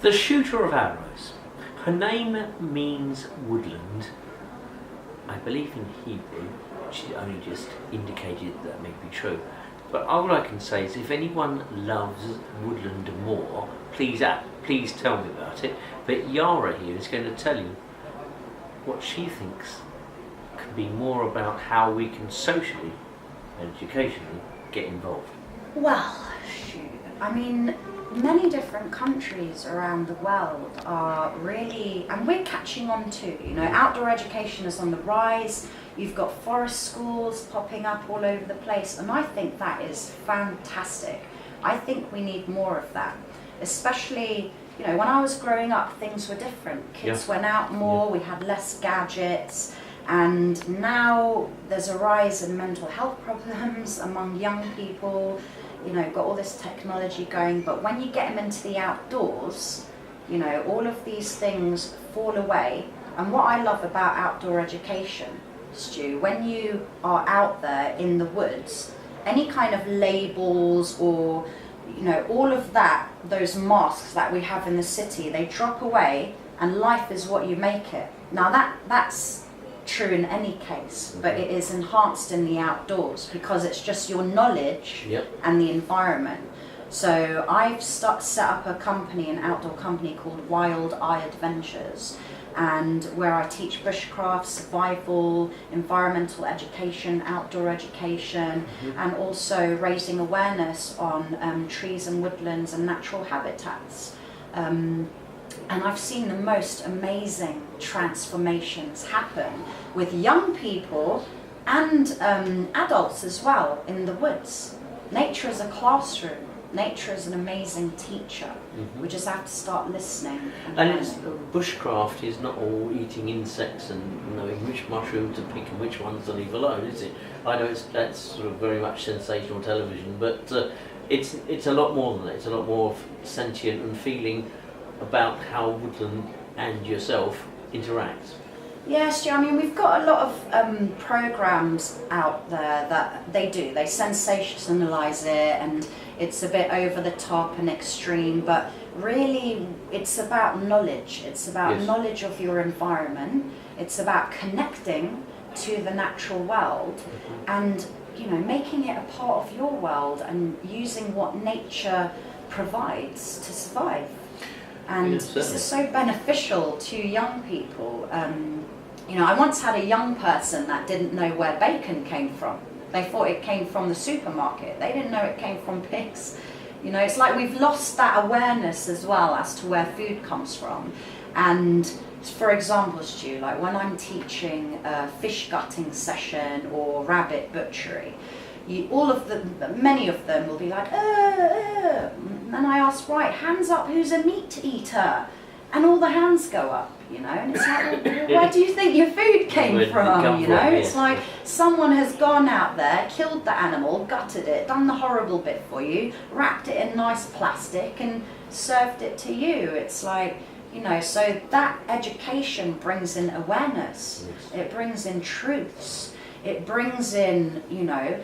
The shooter of arrows. Her name means woodland. I believe in Hebrew. She only just indicated that may be true. But all I can say is if anyone loves woodland more, please tell me about it. But Yara here is going to tell you what she thinks could be more about how we can socially and educationally get involved. Well, shoot. I mean, many different countries around the world are really, and we're catching on too, you know, outdoor education is on the rise. You've got forest schools popping up all over the place, and I think that is fantastic. I think we need more of that, especially, you know, when I was growing up, things were different. Kids went out more, we had less gadgets, and now there's a rise in mental health problems among young people. You know, got all this technology going, but when you get them into the outdoors, you know, all of these things fall away. And what I love about outdoor education, Stu, when you are out there in the woods, any kind of labels or, you know, all of that, those masks that we have in the city, they drop away, and life is what you make it. Now that's true in any case, but it is enhanced in the outdoors because it's just your knowledge and the environment. So I've set up a company, an outdoor company called Wildeye Adventures, and where I teach bushcraft, survival, environmental education, outdoor education, and also raising awareness on trees and woodlands and natural habitats. And I've seen the most amazing transformations happen with young people and adults as well in the woods. Nature is a classroom. Nature is an amazing teacher. We just have to start listening. And Bushcraft is not all eating insects and knowing which mushroom to pick and which ones to leave alone, is it? I know that's sort of very much sensational television, but it's a lot more than that. It's a lot more sentient and feeling about how woodland and yourself interact. Yes, I mean, we've got a lot of programs out there that they sensationalize it, and it's a bit over the top and extreme, but really it's about knowledge. It's about knowledge of your environment. It's about connecting to the natural world and, you know, making it a part of your world and using what nature provides to survive. And this is so beneficial to young people. You know, I once had a young person that didn't know where bacon came from. They thought it came from the supermarket. They didn't know it came from pigs. You know, it's like we've lost that awareness as well as to where food comes from. And for example, Stu, like when I'm teaching a fish gutting session or rabbit butchery, many of them will be like, and I ask, right, hands up, who's a meat eater? And all the hands go up, you know, and it's like, well, where do you think your food came from, you know? It's like someone has gone out there, killed the animal, gutted it, done the horrible bit for you, wrapped it in nice plastic and served it to you. It's like, you know, so that education brings in awareness, it brings in truths, it brings in, you know,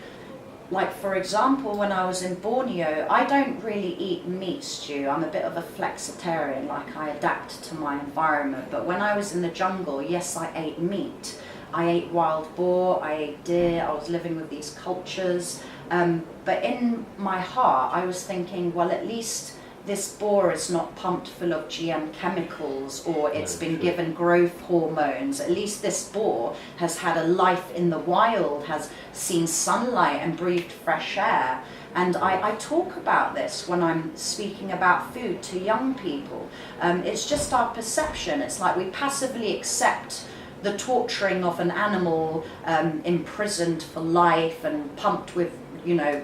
like for example, when I was in Borneo, I don't really eat meat, Stu. I'm a bit of a flexitarian, like I adapt to my environment. But when I was in the jungle, yes, I ate meat. I ate wild boar, I ate deer, I was living with these cultures. But in my heart, I was thinking, well, at least this boar is not pumped full of GM chemicals or it's been given growth hormones. At least this boar has had a life in the wild, has seen sunlight and breathed fresh air. And I talk about this when I'm speaking about food to young people. It's just our perception. It's like we passively accept the torturing of an animal, imprisoned for life and pumped with, you know,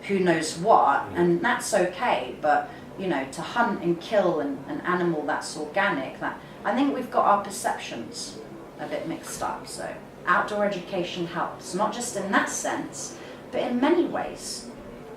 who knows what, and that's okay. But you know, to hunt and kill an animal that's organic, that I think we've got our perceptions a bit mixed up. So outdoor education helps, not just in that sense, but in many ways.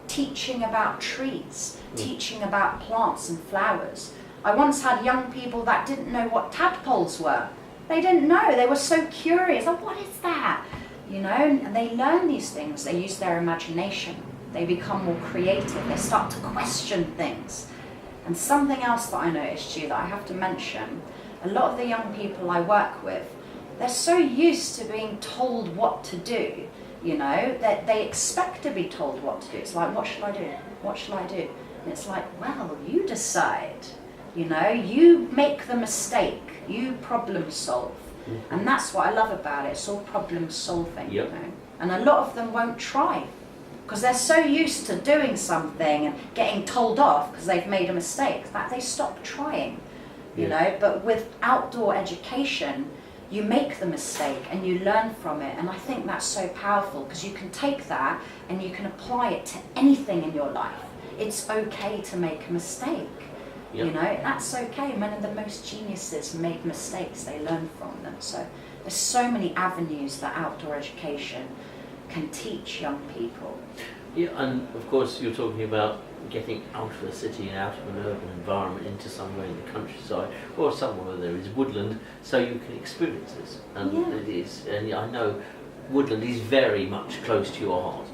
Teaching about trees, teaching about plants and flowers. I once had young people that didn't know what tadpoles were. They didn't know, they were so curious, oh, what is that? You know, and they learn these things, they use their imagination, they become more creative, they start to question things. And something else that I noticed, Stu, that I have to mention, a lot of the young people I work with, they're so used to being told what to do, you know, that they expect to be told what to do. It's like, what shall I do? What shall I do? And it's like, well, you decide, you know, you make the mistake, you problem solve. And that's what I love about it, it's all problem solving, you know. And a lot of them won't try, because they're so used to doing something and getting told off because they've made a mistake that they stop trying, you know. But with outdoor education, you make the mistake and you learn from it, and I think that's so powerful, because you can take that and you can apply it to anything in your life. It's okay to make a mistake, you know, that's okay. Many of the most geniuses made mistakes, they learn from them. So there's so many avenues that outdoor education can teach young people. Yeah, and of course you're talking about getting out of a city and out of an urban environment into somewhere in the countryside, or somewhere where there is woodland, so you can experience this. And it is, and I know woodland is very much close to your heart.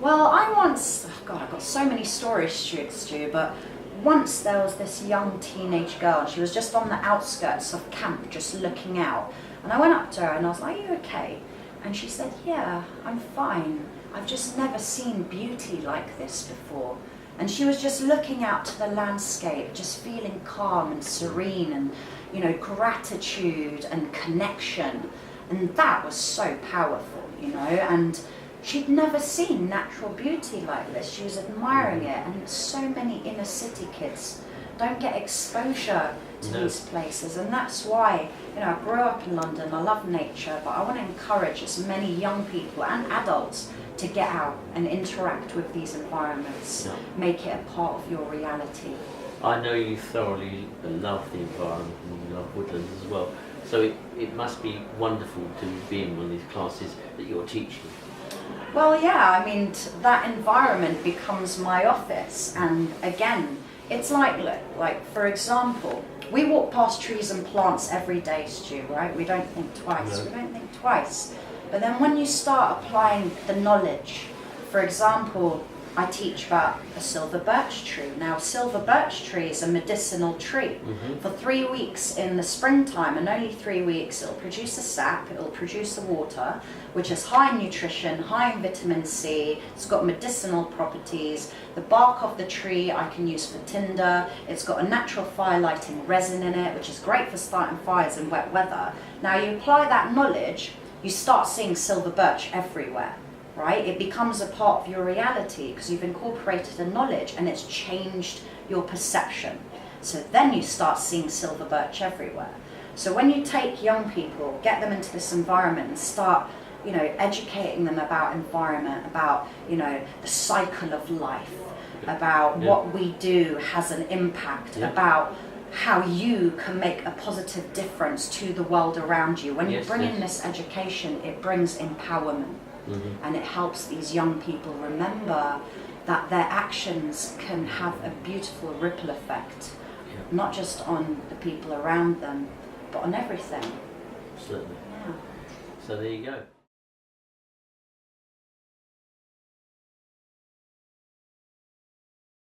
Well, I once, oh God, I've got so many stories, Stu, but once there was this young teenage girl, and she was just on the outskirts of camp, just looking out. And I went up to her and I was like, "Are you okay?" And she said, "Yeah, I'm fine. I've just never seen beauty like this before." And she was just looking out to the landscape, just feeling calm and serene and, you know, gratitude and connection. And that was so powerful, you know, and she'd never seen natural beauty like this. She was admiring it, and so many inner city kids don't get exposure to these places, and that's why, you know, I grew up in London, I love nature, but I want to encourage as many young people and adults to get out and interact with these environments, make it a part of your reality. I know you thoroughly love the environment and you love woodlands as well, so it must be wonderful to be in one of these classes that you're teaching. Well, yeah, I mean, that environment becomes my office, and again, it's like, look, like for example, we walk past trees and plants every day, Stu, right? We don't think twice, we don't think twice. But then when you start applying the knowledge, for example, I teach about a silver birch tree. Now, silver birch tree is a medicinal tree. For 3 weeks in the springtime, and only 3 weeks, it'll produce a sap, it'll produce the water, which is high in nutrition, high in vitamin C, it's got medicinal properties. The bark of the tree I can use for tinder, it's got a natural fire lighting resin in it, which is great for starting fires in wet weather. Now, you apply that knowledge, you start seeing silver birch everywhere. Right? It becomes a part of your reality because you've incorporated the knowledge and it's changed your perception. So then you start seeing silver birch everywhere. So when you take young people, get them into this environment and start, you know, educating them about environment, about, you know, the cycle of life, about what we do has an impact, about how you can make a positive difference to the world around you. When you bring in this education, it brings empowerment. And it helps these young people remember that their actions can have a beautiful ripple effect, not just on the people around them, but on everything. Certainly. So there you go.